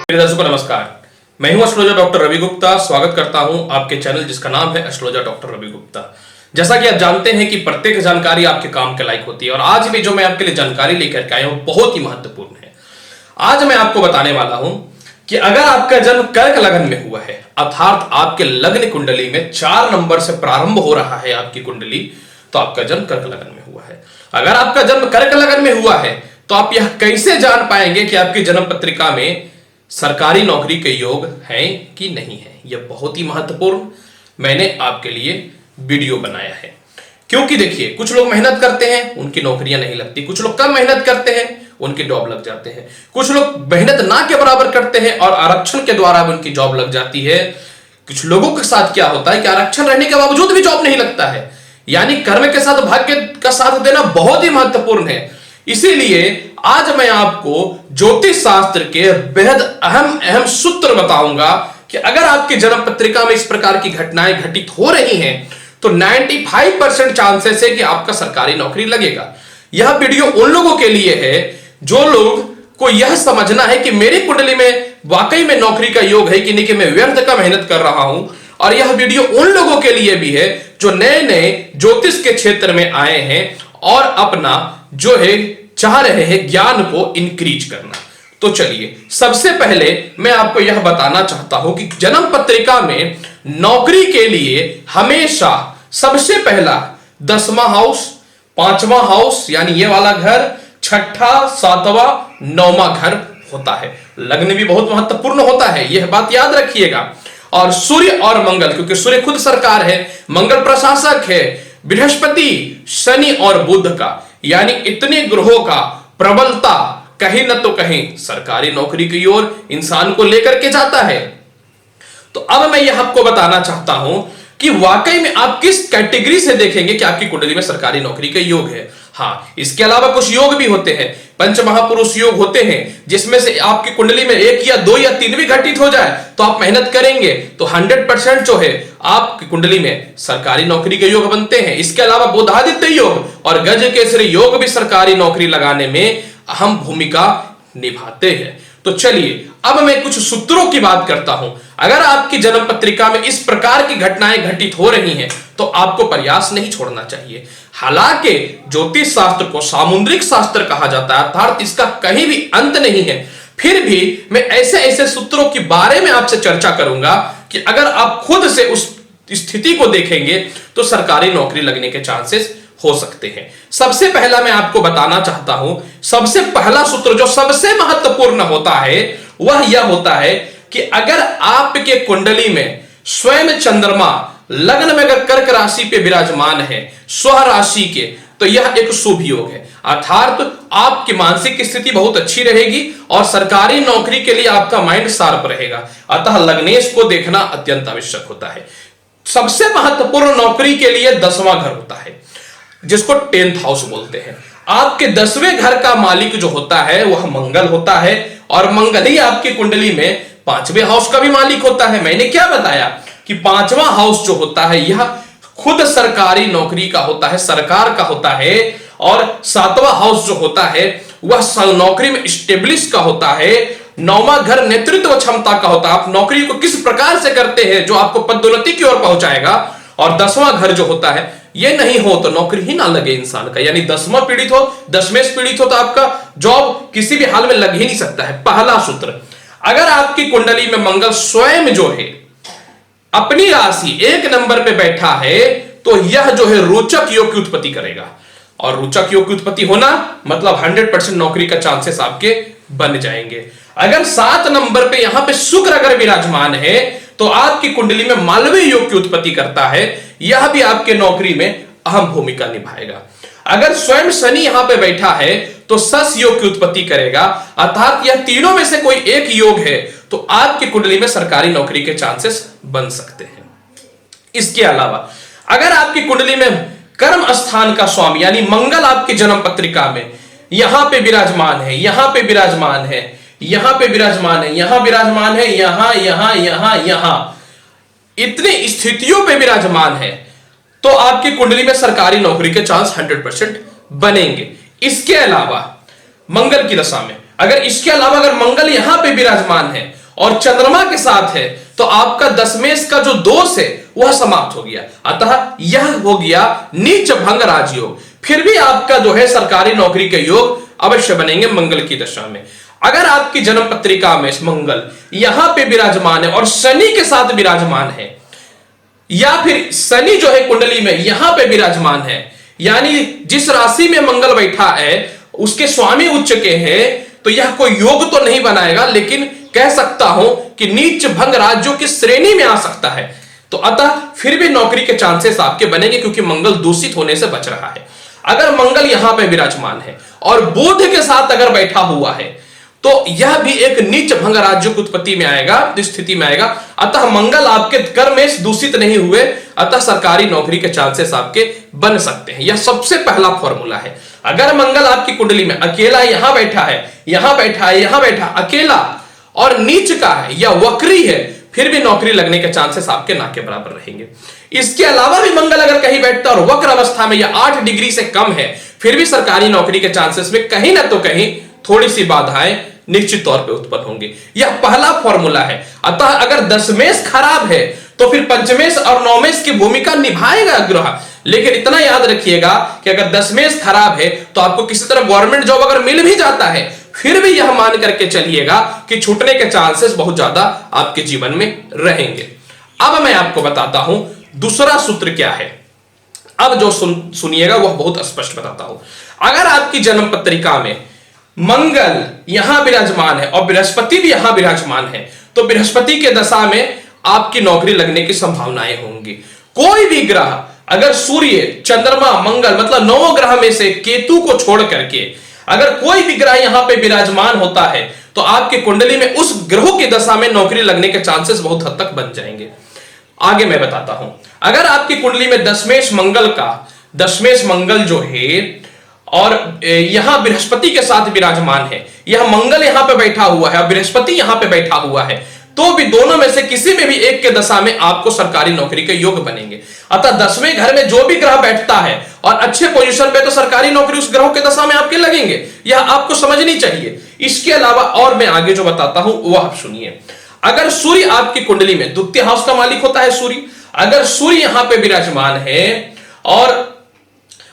मेरे दर्शकों नमस्कार। मैं हूं एस्ट्रोलॉजर डॉक्टर रवि गुप्ता। स्वागत करता हूं आपके चैनल जिसका नाम है एस्ट्रोलॉजर डॉक्टर रवि गुप्ता। जैसा कि आप जानते हैं कि प्रत्येक जानकारी आपके काम के लायक होती है और आज भी जो मैं आपके लिए जानकारी लेकर के आया हूं बहुत ही महत्वपूर्ण है। आज मैं आपको बताने वाला हूं कि अगर आपका जन्म कर्क लगन में हुआ है, अर्थात आपके लग्न कुंडली में 4 नंबर से प्रारंभ हो रहा है आपकी कुंडली, तो आपका जन्म कर्क लगन में हुआ है। अगर आपका जन्म कर्क लगन में हुआ है तो आप यह कैसे जान पाएंगे कि आपकी जन्म पत्रिका में सरकारी नौकरी के योग हैं कि नहीं है। यह बहुत ही महत्वपूर्ण मैंने आपके लिए वीडियो बनाया है, क्योंकि देखिए कुछ लोग मेहनत करते हैं उनकी नौकरियां नहीं लगती, कुछ लोग कम मेहनत करते हैं उनकी जॉब लग जाते हैं, कुछ लोग मेहनत ना के बराबर करते हैं और आरक्षण के द्वारा उनकी जॉब लग जाती है। कुछ लोगों के साथ क्या होता है कि आरक्षण रहने के बावजूद भी जॉब नहीं लगता है। यानी कर्म के साथ भाग्य का साथ देना बहुत ही महत्वपूर्ण है। इसीलिए आज मैं आपको ज्योतिष शास्त्र के बेहद अहम सूत्र बताऊंगा कि अगर आपकी जन्म पत्रिका में इस प्रकार की घटनाएं घटित हो रही हैं तो 95% चांसेस है कि आपका सरकारी नौकरी लगेगा। यह वीडियो उन लोगों के लिए है जो लोग को यह समझना है कि मेरी कुंडली में वाकई में नौकरी का योग है कि नहीं, कि मैं व्यर्थ का मेहनत कर रहा हूं। और यह वीडियो उन लोगों के लिए भी है जो नए नए ज्योतिष के क्षेत्र में आए हैं और अपना जो है चाह रहे हैं ज्ञान को इंक्रीज करना। तो चलिए सबसे पहले मैं आपको यह बताना चाहता हूं कि जन्म पत्रिका में नौकरी के लिए हमेशा सबसे पहला 10वां हाउस, 5वां हाउस यानी ये वाला घर, 6ठा, 7वां, 9वां घर होता है। लग्न भी बहुत महत्वपूर्ण होता है, यह बात याद रखिएगा। और सूर्य और मंगल, क्योंकि सूर्य खुद सरकार है, मंगल प्रशासक है, बृहस्पति, शनि और बुध का, यानी इतने ग्रहों का प्रबलता कहीं न तो कहीं सरकारी नौकरी की ओर इंसान को लेकर के जाता है। तो अब मैं यह आपको बताना चाहता हूं कि वाकई में आप किस कैटेगरी से देखेंगे कि आपकी कुंडली में सरकारी नौकरी का योग है। हाँ, इसके अलावा कुछ योग भी होते हैं, पंच महापुरुष योग होते हैं, जिसमें से आपकी कुंडली में 1 या 2 या 3 भी घटित हो जाए तो आप मेहनत करेंगे तो 100% जो है आपकी कुंडली में सरकारी नौकरी के योग बनते हैं। इसके अलावा बुधादित्य योग और गज केसरी योग भी सरकारी नौकरी लगाने में अहम भूमिका निभाते हैं। तो चलिए अब मैं कुछ सूत्रों की बात करता हूं। अगर आपकी जन्म पत्रिका में इस प्रकार की घटनाएं घटित हो रही हैं तो आपको प्रयास नहीं छोड़ना चाहिए। हालांकि ज्योतिष शास्त्र को सामुद्रिक शास्त्र कहा जाता है, अर्थात इसका कहीं भी अंत नहीं है, फिर भी मैं ऐसे ऐसे सूत्रों के बारे में आपसे चर्चा करूंगा कि अगर आप खुद से उस स्थिति को देखेंगे तो सरकारी नौकरी लगने के चांसेस हो सकते हैं। सबसे पहला मैं आपको बताना चाहता हूं, सबसे पहला सूत्र जो सबसे महत्वपूर्ण होता है वह यह होता है कि अगर आपके कुंडली में स्वयं चंद्रमा लग्न में अगर कर्क राशि पे विराजमान है स्व राशि के, तो यह एक शुभ योग है। अर्थात आपकी मानसिक स्थिति बहुत अच्छी रहेगी और सरकारी नौकरी के लिए आपका माइंड शार्प रहेगा। अतः लग्नेश को देखना अत्यंत आवश्यक होता है। सबसे महत्वपूर्ण नौकरी के लिए 10वां घर होता है, जिसको 10th हाउस बोलते हैं। आपके 10वें घर का मालिक जो होता है वह मंगल होता है और मंगल ही आपकी कुंडली में 5वें हाउस का भी मालिक होता है। मैंने क्या बताया कि 5वां हाउस जो होता है यह खुद सरकारी नौकरी का होता है, सरकार का होता है, और 7वां हाउस जो होता है वह नौकरी में स्टेब्लिश का होता है। 9वां घर नेतृत्व क्षमता का होता है, आप नौकरी को किस प्रकार से करते हैं जो आपको पदोन्नति की ओर पहुंचाएगा। और 10वां घर जो होता है ये नहीं हो तो नौकरी ही ना लगे इंसान का, यानी 10वां पीड़ित हो, 10वें पीड़ित हो तो आपका जॉब किसी भी हाल में लग ही नहीं सकता है। पहला सूत्र, अगर आपकी कुंडली में मंगल स्वयं जो है अपनी राशि 1 नंबर पे बैठा है तो यह जो है रोचक योग की उत्पत्ति करेगा। और रोचक योग की उत्पत्ति होना मतलब 100% नौकरी का चांसेस आपके बन जाएंगे। अगर 7 नंबर पे यहां पे शुक्र अगर विराजमान है तो आपकी कुंडली में मालवीय योग की उत्पत्ति करता है, यह भी आपके नौकरी में अहम भूमिका निभाएगा। अगर स्वयं शनि यहां पे बैठा है तो सस योग की उत्पत्ति करेगा, अर्थात यह तीनों में से कोई एक योग है तो आपकी कुंडली में सरकारी नौकरी के चांसेस बन सकते हैं। इसके अलावा अगर आपकी कुंडली में कर्म स्थान का स्वामी यानी मंगल आपकी जन्म पत्रिका में यहां पे विराजमान है, यहां पे विराजमान है, यहां पे विराजमान है, यहां विराजमान है, यहां यहां यहां यहां इतनी स्थितियों पे विराजमान है तो आपकी कुंडली में सरकारी नौकरी के चांस 100% बनेंगे। इसके अलावा मंगल की दशा में अगर इसके अलावा अगर मंगल यहां पे विराजमान है और चंद्रमा के साथ है तो आपका दशमेश का जो दोष है वह समाप्त हो गया। अतः यह हो गया नीच भंग राजयोग। फिर भी आपका जो है सरकारी नौकरी के योग अवश्य बनेंगे मंगल की दशा में। अगर आपकी जन्म पत्रिका में मंगल यहां पे विराजमान है और शनि के साथ विराजमान है, या फिर शनि जो है कुंडली में यहां पे विराजमान है, यानी जिस राशि में मंगल बैठा है उसके स्वामी उच्च के हैं, तो यह कोई योग तो नहीं बनाएगा, लेकिन कह सकता हूं कि नीच भंग राज्यों की श्रेणी में आ सकता है। तो अतः फिर भी नौकरी के चांसेस आपके बनेंगे, क्योंकि मंगल दूषित होने से बच रहा है। अगर मंगल यहां पे विराजमान है और बुध के साथ अगर बैठा हुआ है तो यह भी एक नीच भंग राज्य की उत्पत्ति में आएगा, स्थिति में आएगा। अतः मंगल आपके कर्मेश दूषित नहीं हुए, अतः सरकारी नौकरी के चांसेस आपके बन सकते हैं। यह सबसे पहला फॉर्मूला है। अगर मंगल आपकी कुंडली में अकेला यहां बैठा है, यहां बैठा है, यहां बैठा, अकेला और नीच का है या वक्री है, फिर भी नौकरी लगने के चांसेस आपके ना के बराबर रहेंगे। इसके अलावा भी मंगल अगर कहीं बैठता और वक्र अवस्था में या 8 डिग्री से कम है, फिर भी सरकारी नौकरी के चांसेस में कहीं ना तो कहीं थोड़ी सी बाधाएं निश्चित तौर पे उत्पन्न होंगी। यह पहला फॉर्मूला है। अतः अगर दशमेश खराब है तो फिर पंचमेश और नौमेश की भूमिका निभाएगा ग्रह। लेकिन इतना याद रखिएगा कि अगर दशमेश खराब है तो आपको किसी तरह गवर्नमेंट जॉब अगर मिल भी जाता है, फिर भी यह मान करके चलिएगा कि छूटने के चांसेस बहुत ज्यादा आपके जीवन में रहेंगे। अब मैं आपको बताता हूं दूसरा सूत्र क्या है। अब जो सुनिएगा वह बहुत स्पष्ट बताता हूं। अगर आपकी जन्म पत्रिका में मंगल यहां विराजमान है और बृहस्पति भी यहां विराजमान है, तो बृहस्पति के दशा में आपकी नौकरी लगने की संभावनाएं होंगी। कोई भी ग्रह अगर सूर्य, चंद्रमा, मंगल मतलब 9 ग्रह में से केतु को छोड़ करके अगर कोई भी ग्रह यहां पे विराजमान होता है तो आपकी कुंडली में उस ग्रहों की दशा में नौकरी लगने के चांसेस बहुत हद तक बन जाएंगे। आगे मैं बताता हूं। अगर आपकी कुंडली में दशमेश मंगल जो है और यहां बृहस्पति के साथ विराजमान है, यह मंगल यहां पे बैठा हुआ है और बृहस्पति यहां पे बैठा हुआ है, तो भी दोनों में से किसी में भी एक के दशा में आपको सरकारी नौकरी के योग बनेंगे। अतः 10वें घर में जो भी ग्रह बैठता है और अच्छे पोजीशन पे, तो सरकारी नौकरी उस ग्रहों के दशा में आपके लगेंगे। यह आपको समझनी चाहिए। इसके अलावा और मैं आगे जो बताता हूं वह आप सुनिए। अगर सूर्य आपकी कुंडली में द्वितीय हाउस का मालिक होता है सूर्य, अगर सूर्य यहां पे विराजमान है और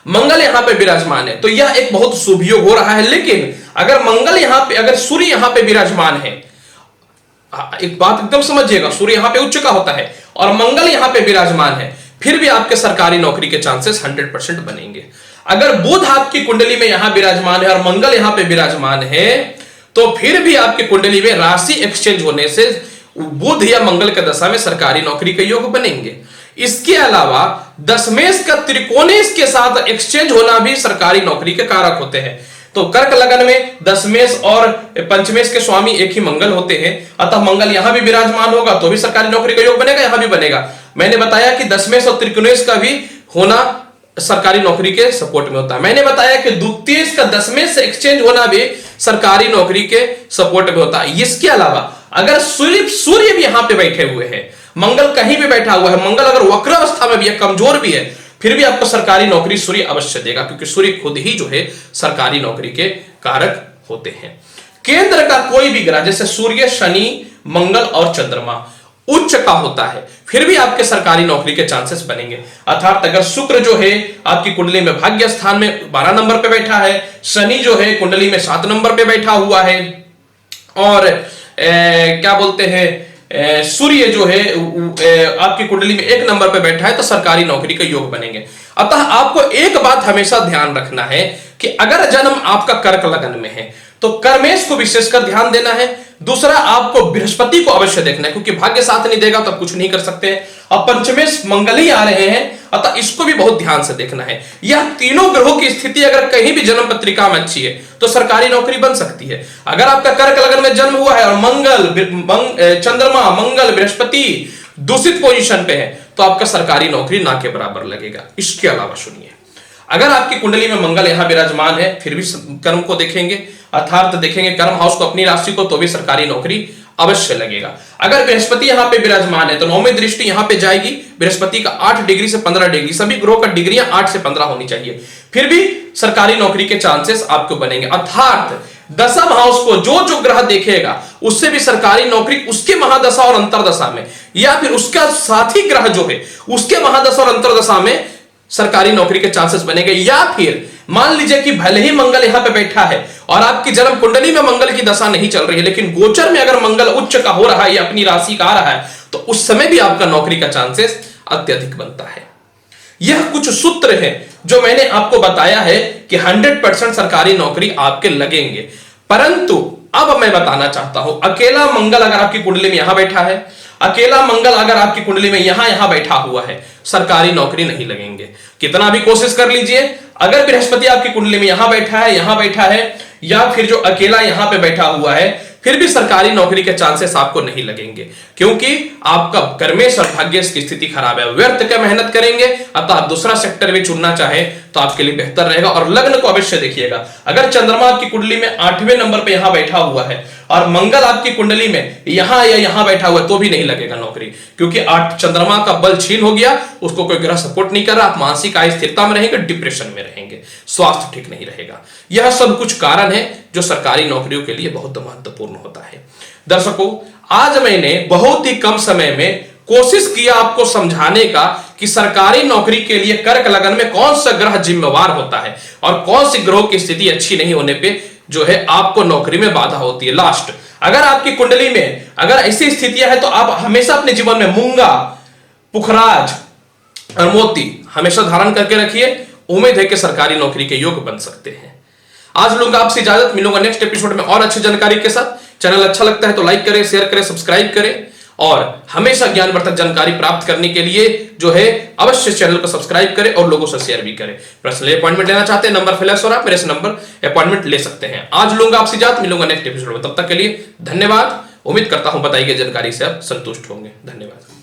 मंगल यहां पे विराजमान है, तो यह एक बहुत शुभ योग हो रहा है। लेकिन अगर सूर्य यहां पे विराजमान है, एक बात एकदम समझिएगा, सूर्य यहां पे उच्च का होता है और मंगल यहां पे विराजमान है, फिर भी आपके सरकारी नौकरी के चांसेस 100% बनेंगे। अगर बुध आपकी कुंडली में यहां विराजमान है और मंगल यहां पे विराजमान है, तो फिर भी आपकी कुंडली में राशि एक्सचेंज होने से बुध या मंगल के दशा में सरकारी नौकरी के योग बनेंगे। इसके अलावा दशमेश का त्रिकोणेश के साथ एक्सचेंज होना भी सरकारी नौकरी के कारक होते हैं। तो कर्क लगन में दशमेश और पंचमेश के स्वामी एक ही मंगल होते हैं, अतः मंगल यहां भी विराजमान होगा तो भी सरकारी नौकरी का योग बनेगा, यहां भी बनेगा। मैंने बताया कि दशमेश और त्रिकोणेश का भी होना सरकारी नौकरी के सपोर्ट में होता है। मैंने बताया कि द्वितीय का दशमेश से एक्सचेंज होना भी सरकारी नौकरी के सपोर्ट में होता है। इसके अलावा अगर सूर्य भी यहां पे बैठे हुए हैं, मंगल कहीं भी बैठा हुआ है, मंगल अगर वक्र अवस्था में भी है, कमजोर भी है, फिर भी आपको सरकारी नौकरी सूर्य अवश्य देगा, क्योंकि सूर्य खुद ही जो है सरकारी नौकरी के कारक होते हैं। केंद्र का कोई भी ग्रह जैसे सूर्य, शनि, मंगल और चंद्रमा उच्च का होता है, फिर भी आपके सरकारी नौकरी के चांसेस बनेंगे। अर्थात अगर शुक्र जो है आपकी कुंडली में भाग्य स्थान में 12 नंबर पे बैठा है, शनि जो है कुंडली में 7 नंबर पे बैठा हुआ है, और क्या बोलते हैं सूर्य जो है आपकी कुंडली में 1 नंबर पे बैठा है, तो सरकारी नौकरी के योग बनेंगे। अतः आपको एक बात हमेशा ध्यान रखना है कि अगर जन्म आपका कर्क लगन में है तो कर्मेश को विशेषकर ध्यान देना है। दूसरा, आपको बृहस्पति को अवश्य देखना है, क्योंकि भाग्य साथ नहीं देगा तो आप कुछ नहीं कर सकते हैं, और पंचमेश मंगल ही आ रहे हैं, अतः इसको भी बहुत ध्यान से देखना है। यह तीनों ग्रहों की स्थिति अगर कहीं भी जन्म पत्रिका में अच्छी है तो सरकारी नौकरी बन सकती है। अगर आपका कर्क लगन में जन्म हुआ है और चंद्रमा, मंगल, बृहस्पति दूषित पोजीशन पे है, तो आपका सरकारी नौकरी ना के बराबर लगेगा। इसके अलावा सुनिए, अगर आपकी कुंडली में मंगल यहां विराजमान है, फिर भी कर्म को देखेंगे, अर्थात देखेंगे कर्म हाउस को, अपनी राशि को, तो भी सरकारी नौकरी अवश्य लगेगा। अगर बृहस्पति यहां पे विराजमान है तो 9वीं दृष्टि यहां पे जाएगी बृहस्पति का 8 डिग्री से 15 डिग्री, सभी ग्रहों का डिग्रियां 8 से 15 होनी चाहिए, फिर भी सरकारी नौकरी के चांसेस आपको बनेंगे। अर्थात दशा हाउस को जो जो ग्रह देखेगा उससे भी सरकारी नौकरी उसके महादशा और अंतरदशा में, या फिर उसका साथी ग्रह जो है उसके महादशा और अंतरदशा में सरकारी नौकरी के चांसेस बनेंगे। या फिर मान लीजिए कि भले ही मंगल यहां पे बैठा है और आपकी जन्म कुंडली में मंगल की दशा नहीं चल रही है, लेकिन गोचर में अगर मंगल उच्च का हो रहा है या अपनी राशि का आ रहा है, तो उस समय भी आपका नौकरी का चांसेस अत्यधिक बनता है। यह कुछ सूत्र है जो मैंने आपको बताया है कि 100% सरकारी नौकरी आपके लगेंगे। परंतु अब मैं बताना चाहता हूं, अकेला मंगल अगर आपकी कुंडली में यहां बैठा है, अकेला मंगल अगर आपकी कुंडली में यहां बैठा हुआ है, सरकारी नौकरी नहीं लगेंगे। कितना भी कोशिश कर लीजिए, अगर बृहस्पति आपकी कुंडली में यहां बैठा है या फिर जो अकेला यहां पे बैठा हुआ है, फिर भी सरकारी नौकरी के चांसेस आपको नहीं लगेंगे, क्योंकि आपका कर्मेश और भाग्य की स्थिति खराब है। व्यर्थ का मेहनत करेंगे, अतः आप दूसरा सेक्टर भी चुनना चाहें तो आपके लिए बेहतर रहेगा। और लग्न को अवश्य देखिएगा, अगर चंद्रमा आपकी कुंडली में 8वें नंबर पे यहां बैठा हुआ है और मंगल आपकी कुंडली में यहां या यहां बैठा हुआ है, तो भी नहीं लगेगा नौकरी, क्योंकि 8 चंद्रमा का बल छीन हो गया, उसको कोई ग्रह सपोर्ट नहीं कर रहा। आप मानसिक अस्थिरता में रहेंगे, डिप्रेशन में रहेंगे, स्वास्थ्य ठीक नहीं रहेगा। यह सब कुछ कारण है जो सरकारी नौकरियों के लिए बहुत महत्वपूर्ण होता है। दर्शकों, आज मैंने बहुत ही कम समय में कोशिश किया आपको समझाने का कि सरकारी नौकरी के लिए कर्क लगन में कौन सा ग्रह जिम्मेवार होता है और कौन सी ग्रहों की स्थिति अच्छी नहीं होने पे जो है आपको नौकरी में बाधा होती है। लास्ट, अगर आपकी कुंडली में अगर ऐसी स्थितियां हैं तो आप हमेशा अपने जीवन में मूंगा, पुखराज और मोती हमेशा धारण करके रखिए। उम्मीद है कि सरकारी नौकरी के योग बन सकते हैं। आज लूंगा आपसे इजाजत, मिलूंगा नेक्स्ट एपिसोड में और अच्छी जानकारी के साथ। चैनल अच्छा लगता है तो लाइक करें, शेयर करें, सब्सक्राइब करें और हमेशा ज्ञानवर्धक जानकारी प्राप्त करने के लिए जो है अवश्य चैनल को सब्सक्राइब करें और लोगों से शेयर भी करें। पर्सनल अपॉइंटमेंट लेना चाहते हैं, नंबर फ्लैश हो रहा है, मेरे से नंबर अपॉइंटमेंट ले सकते हैं। आज लूंगा आपसे इजाजत, मिलूंगा नेक्स्ट एपिसोड में। तब तक के लिए धन्यवाद। उम्मीद करता हूं बताई गई जानकारी से आप संतुष्ट होंगे। धन्यवाद।